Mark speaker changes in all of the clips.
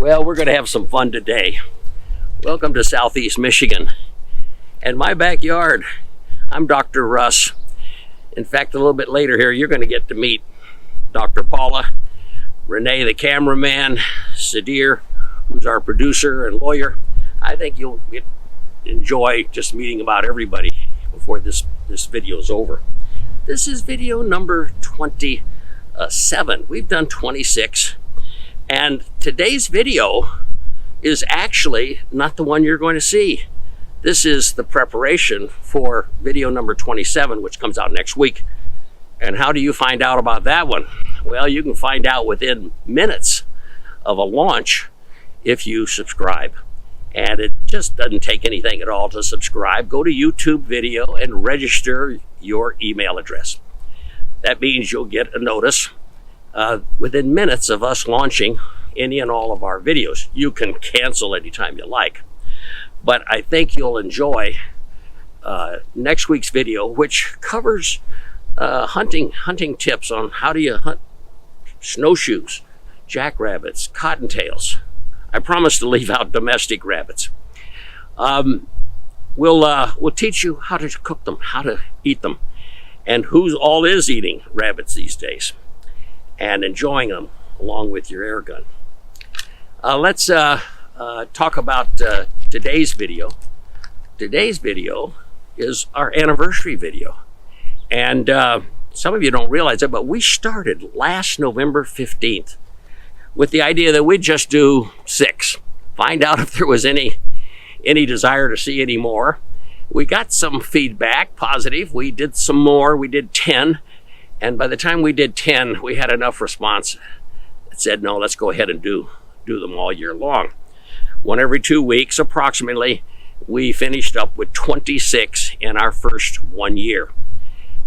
Speaker 1: Well, we're going to have some fun today. Welcome to Southeast Michigan and my backyard. I'm Dr. Russ. In fact, a little bit later here, you're going to get to meet Dr. Paula, Renee, the cameraman, Sadir, who's our producer and lawyer. I think you'll enjoy just meeting about everybody before this video is over. This is video number 27. We've done 26. And today's video is actually not the one you're going to see. This is the preparation for video number 27, which comes out next week. And how do you find out about that one? Well, you can find out within minutes of a launch if you subscribe. And it just doesn't take anything at all to subscribe. Go to YouTube video and register your email address. That means you'll get a notice within minutes of us launching any and all of our videos. You can cancel anytime you like. But I think you'll enjoy next week's video, which covers hunting tips on how do you hunt snowshoes, jackrabbits, cottontails. I promise to leave out domestic rabbits. We'll teach you how to cook them, how to eat them, and who all is eating rabbits these days and enjoying them along with your air gun. Let's talk about today's video. Today's video is our anniversary video. And some of you don't realize it, but we started last November 15th with the idea that we'd just do 6. Find out if there was any desire to see any more. We got some feedback, positive. We did some more. We did 10. And by the time we did 10, we had enough response that said, no, let's go ahead and do them all year long. One every 2 weeks, approximately, we finished up with 26 in our first 1 year.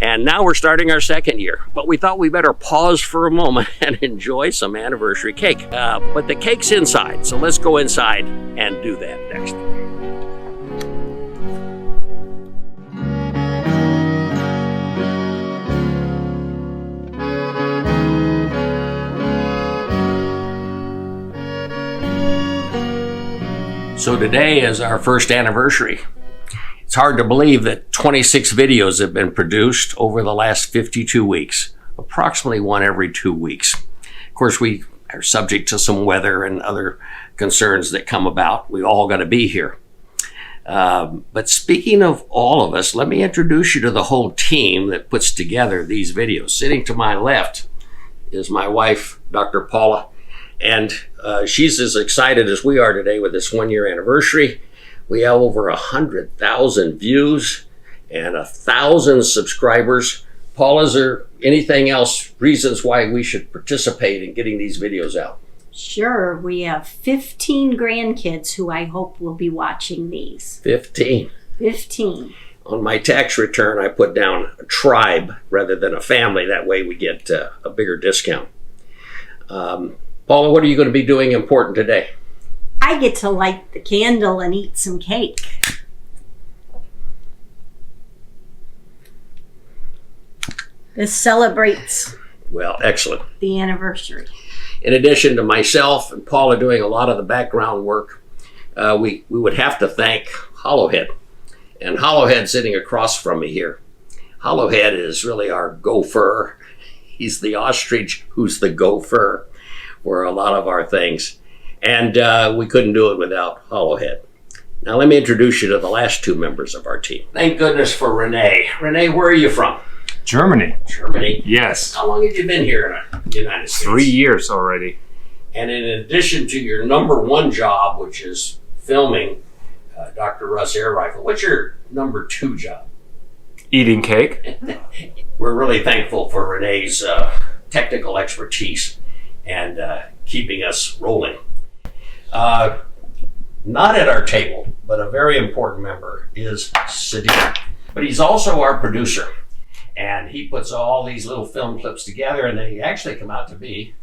Speaker 1: And now we're starting our second year. But we thought we better pause for a moment and enjoy some anniversary cake. But the cake's inside, so let's go inside and do that next. So today is our first anniversary. It's hard to believe that 26 videos have been produced over the last 52 weeks, approximately one every 2 weeks. Of course, we are subject to some weather and other concerns that come about. We all got to be here. But speaking of all of us, let me introduce you to the whole team that puts together these videos. Sitting to my left is my wife, Dr. Paula. And she's as excited as we are today with this 1 year anniversary. We have over 100,000 views and 1,000 subscribers. Paul, is there anything else, reasons why we should participate in getting these videos out?
Speaker 2: Sure. We have 15 grandkids who I hope will be watching these.
Speaker 1: 15.
Speaker 2: 15.
Speaker 1: On my tax return, I put down a tribe rather than a family. That way we get a bigger discount. Paula, what are you going to be doing important today?
Speaker 2: I get to light the candle and eat some cake. This celebrates
Speaker 1: excellent.
Speaker 2: The anniversary.
Speaker 1: In addition to myself and Paula doing a lot of the background work, we would have to thank Hollowhead. And Hollowhead sitting across from me here. Hollowhead is really our gopher. He's the ostrich who's the gopher for a lot of our things. And we couldn't do it without Hollowhead. Now let me introduce you to the last 2 members of our team. Thank goodness for Renee. Renee, where are you from?
Speaker 3: Germany.
Speaker 1: Germany?
Speaker 3: Yes.
Speaker 1: How long have you been here in the United States?
Speaker 3: 3 years already.
Speaker 1: And in addition to your number 1 job, which is filming Dr. Russ Air Rifle, what's your number 2 job?
Speaker 3: Eating cake.
Speaker 1: We're really thankful for Renee's technical expertise and keeping us rolling. Not at our table, but a very important member is Sadir. But he's also our producer. And he puts all these little film clips together, and they actually come out to be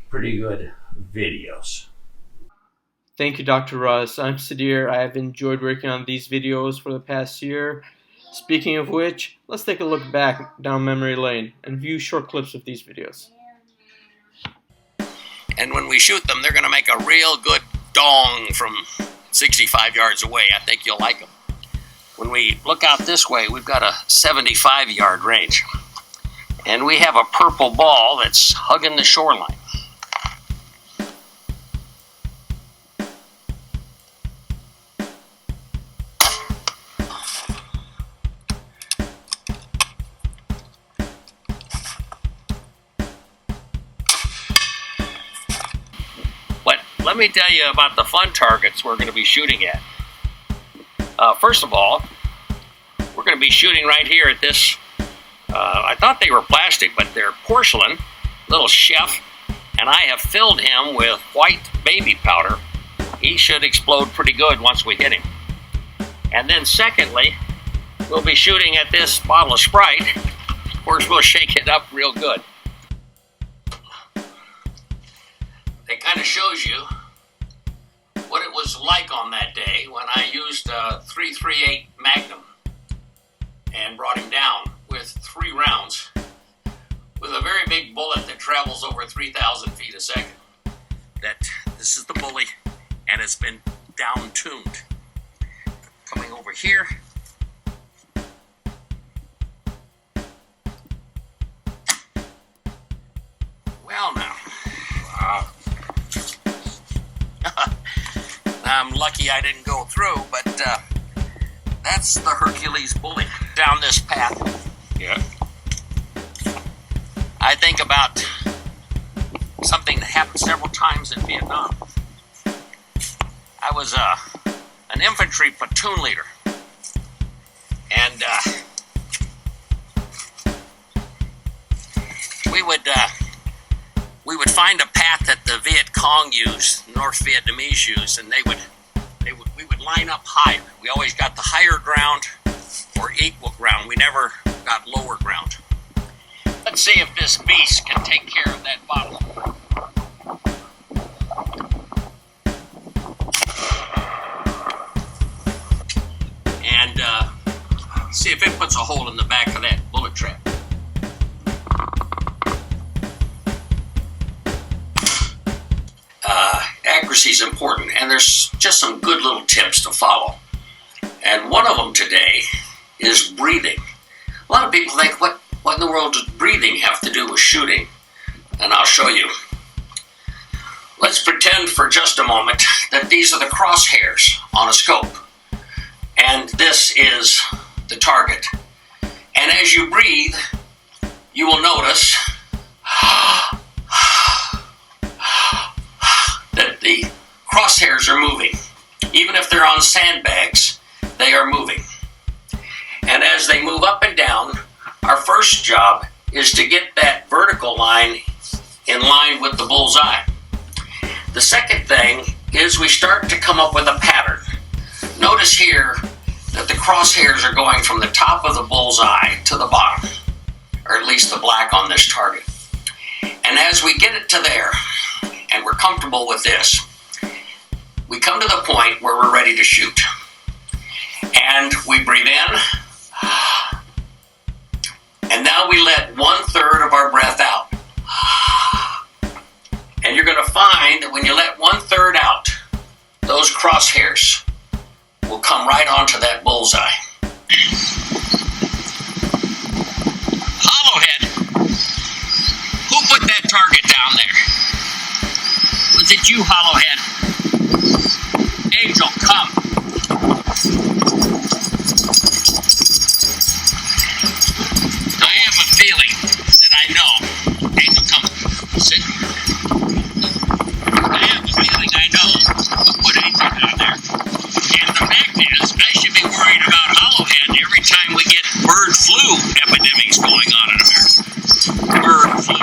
Speaker 1: pretty good videos.
Speaker 4: Thank you, Dr. Russ. I'm Sadir. I have enjoyed working on these videos for the past year. Speaking of which, let's take a look back down memory lane and view short clips of these videos.
Speaker 1: And when we shoot them, they're going to make a real good dong from 65 yards away. I think you'll like them. When we look out this way, we've got a 75-yard range. And we have a purple ball that's hugging the shoreline. But let me tell you about the fun targets we're going to be shooting at. First of all, we're going to be shooting right here at this. I thought they were plastic, but they're porcelain, little chef, and I have filled him with white baby powder. He should explode pretty good once we hit him. And then secondly, we'll be shooting at this bottle of Sprite. Of course, we'll shake it up real good. It kind of shows you what it was like on that day when I used a .338 Magnum and brought him down with 3 rounds with a very big bullet that travels over 3,000 feet a second. This is the bully, and it's been down-tuned. Coming over here. Well now. Wow. I'm lucky I didn't go through, but that's the Hercules bully down this path.
Speaker 3: Yeah.
Speaker 1: I think about something that happened several times in Vietnam. I was an infantry platoon leader, and we would find a path that the Viet Cong used, North Vietnamese used, and we would line up higher. We always got the higher ground or equal ground. We never got lower ground. Let's see if this beast can take care of that bottle. And see if it puts a hole in the back of that bullet trap. Accuracy is important, and there's just some good little tips to follow. And one of them today is breathing. A lot of people think, what in the world does breathing have to do with shooting? And I'll show you. Let's pretend for just a moment that these are the crosshairs on a scope, and this is the target. And as you breathe, you will notice that the crosshairs are moving. Even if they're on sandbags, they are moving. And as they move up and down, our first job is to get that vertical line in line with the bullseye. The second thing is we start to come up with a pattern. Notice here that the crosshairs are going from the top of the bullseye to the bottom, or at least the black on this target. And as we get it to there, and we're comfortable with this, we come to the point where we're ready to shoot. And we breathe in, and now we let 1/3 of our breath out. And you're going to find that when you let 1/3 out, those crosshairs will come right onto that bullseye. Hollowhead, who put that target down there? Was it you, Hollowhead? Angel, come. I have a feeling that I know. Angel, come. Sit. I have a feeling I know who put Angel down there. And the fact is, I should be worried about Hollowhead every time we get bird flu epidemics going on in America. Bird flu.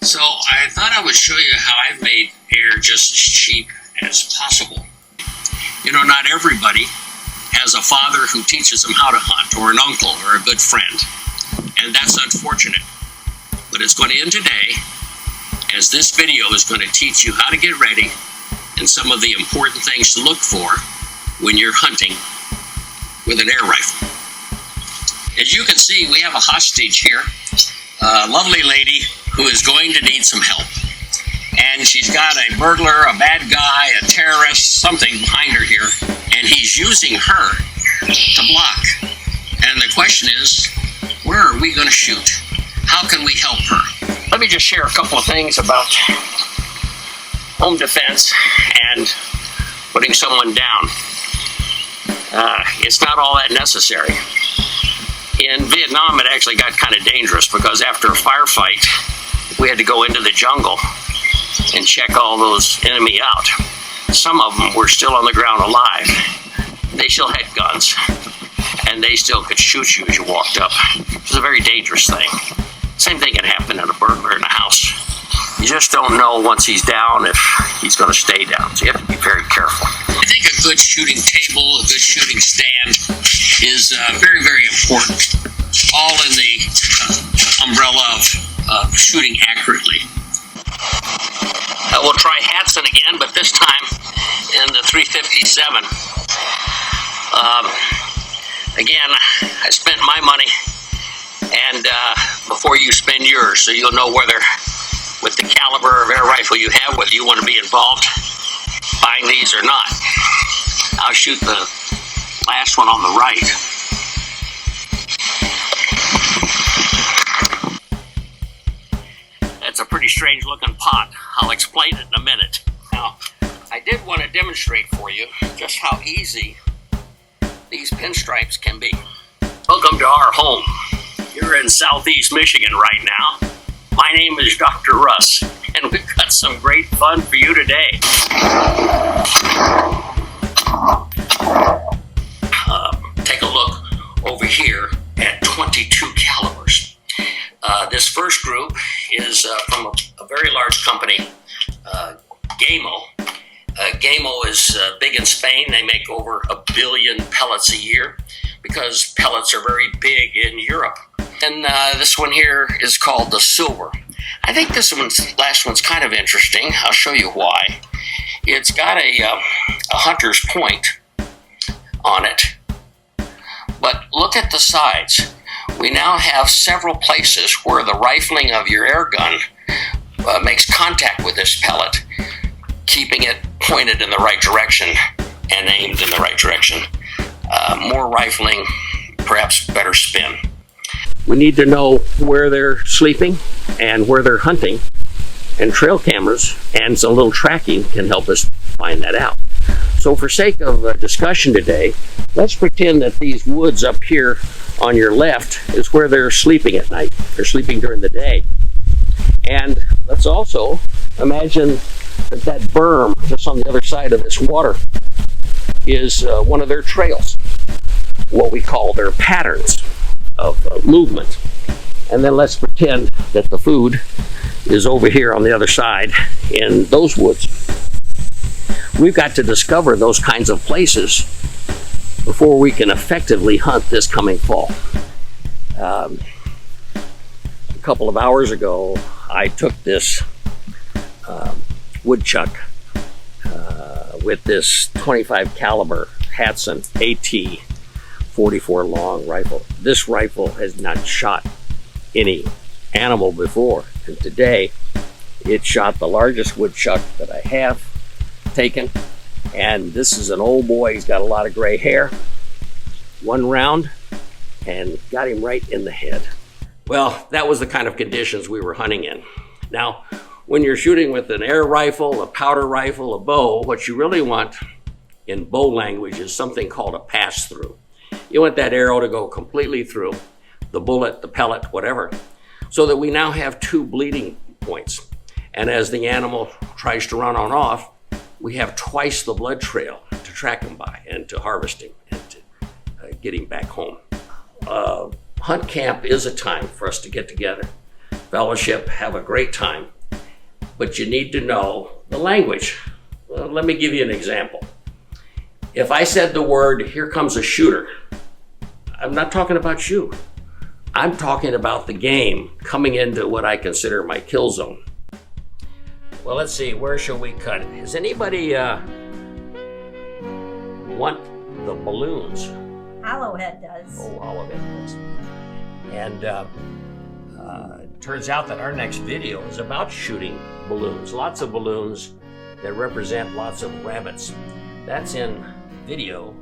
Speaker 1: So I thought I would show you how I've made air just as cheap as possible. You know, not everybody has a father who teaches them how to hunt, or an uncle, or a good friend. And that's unfortunate. But it's going to end today, as this video is going to teach you how to get ready and some of the important things to look for when you're hunting with an air rifle. As you can see, we have a hostage here, a lovely lady who is going to need some help. and she's got a burglar, a bad guy, a terrorist, something behind her here, and he's using her to block. And the question is, where are we going to shoot? How can we help her? Let me just share a couple of things about home defense and putting someone down. It's not all that necessary. In Vietnam, it actually got kind of dangerous because after a firefight, we had to go into the jungle and check all those enemy out. Some of them were still on the ground alive. They still had guns, and they still could shoot you as you walked up. It was a very dangerous thing. Same thing can happen in a burglar in a house. You just don't know once he's down if he's going to stay down, so you have to be very careful. I think a good shooting table, a good shooting stand is very, very important, all in the umbrella of shooting accurately. We'll try Hatson again, but this time in the 357. Again, I spent my money, and before you spend yours, so you'll know whether, with the caliber of air rifle you have, whether you want to be involved buying these or not. I'll shoot the last one on the right. That's a pretty strange looking pot. I'll explain it in a minute. Now, I did want to demonstrate for you just how easy these pinstripes can be. Welcome to our home. You're in Southeast Michigan right now. My name is Dr. Russ, and we've got some great fun for you today. Take a look over here at 22 calibers. This first group is from a very large company, Gamo. Gamo is big in Spain. They make over 1 billion pellets a year because pellets are very big in Europe. And this one here is called the Silver. I think this last one's kind of interesting. I'll show you why. It's got a hunter's point on it. But look at the sides. We now have several places where the rifling of your air gun makes contact with this pellet, keeping it pointed in the right direction and aimed in the right direction. More rifling, perhaps better spin. We need to know where they're sleeping and where they're hunting, and trail cameras and some little tracking can help us find that out. So for sake of discussion today, let's pretend that these woods up here on your left is where they're sleeping at night. They're sleeping during the day. And let's also imagine that berm just on the other side of this water is one of their trails, what we call their patterns of movement. And then let's pretend that the food is over here on the other side in those woods. We've got to discover those kinds of places before we can effectively hunt this coming fall. A couple of hours ago, I took this woodchuck with this 25 caliber Hatson AT 44 long rifle. This rifle has not shot any animal before, and today it shot the largest woodchuck that I have taken, and this is an old boy. He's got a lot of gray hair. One round and got him right in the head. Well, that was the kind of conditions we were hunting in. Now, when you're shooting with an air rifle, a powder rifle, a bow, what you really want in bow language is something called a pass-through. You want that arrow to go completely through the bullet, the pellet, whatever, so that we now have two bleeding points. And as the animal tries to run on off, we have twice the blood trail to track him by and to harvest him and to get him back home. Hunt camp is a time for us to get together, fellowship, have a great time, but you need to know the language. Well, let me give you an example. If I said the word, "Here comes a shooter," I'm not talking about you. I'm talking about the game coming into what I consider my kill zone. Well, let's see, where shall we cut it? Does anybody want the balloons?
Speaker 2: Hollowhead does.
Speaker 1: Oh, Hollowhead does. And turns out that our next video is about shooting balloons. Lots of balloons that represent lots of rabbits. That's in video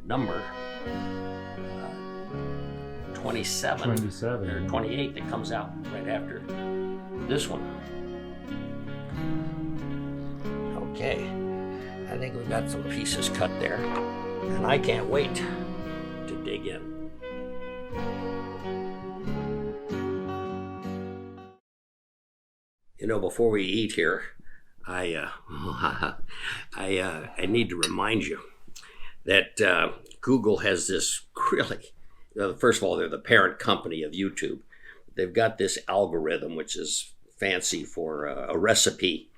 Speaker 1: number 27 or 28 that comes out right after this one. Okay, I think we've got some pieces cut there, and I can't wait to dig in. You know, before we eat here, I need to remind you that Google has this really, first of all, they're the parent company of YouTube. They've got this algorithm, which is fancy for a recipe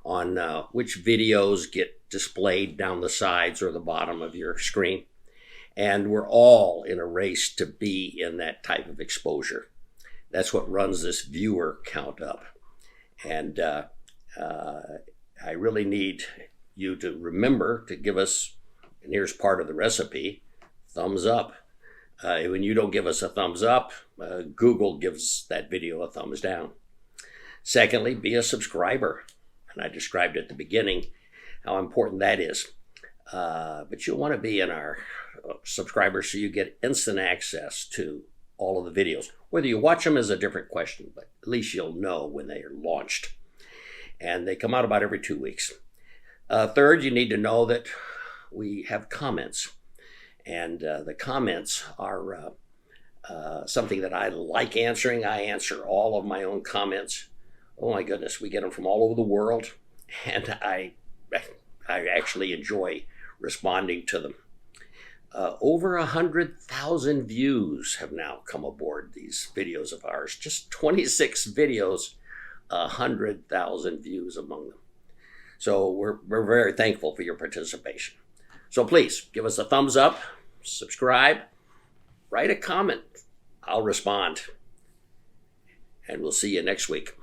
Speaker 1: on which videos get displayed down the sides or the bottom of your screen. And we're all in a race to be in that type of exposure. That's what runs this viewer count up. And I really need you to remember to give us, and here's part of the recipe, thumbs up. When you don't give us a thumbs up, Google gives that video a thumbs down. Secondly, be a subscriber. And I described at the beginning how important that is. But you'll want to be in our subscribers so you get instant access to all of the videos. Whether you watch them is a different question, but at least you'll know when they are launched. And they come out about every 2 weeks. Third, you need to know that we have comments. And the comments are something that I like answering. I answer all of my own comments. Oh my goodness, we get them from all over the world. And I actually enjoy responding to them. Over 100,000 views have now come aboard these videos of ours. Just 26 videos, 100,000 views among them. So we're very thankful for your participation. So please give us a thumbs up, subscribe, write a comment. I'll respond. And we'll see you next week.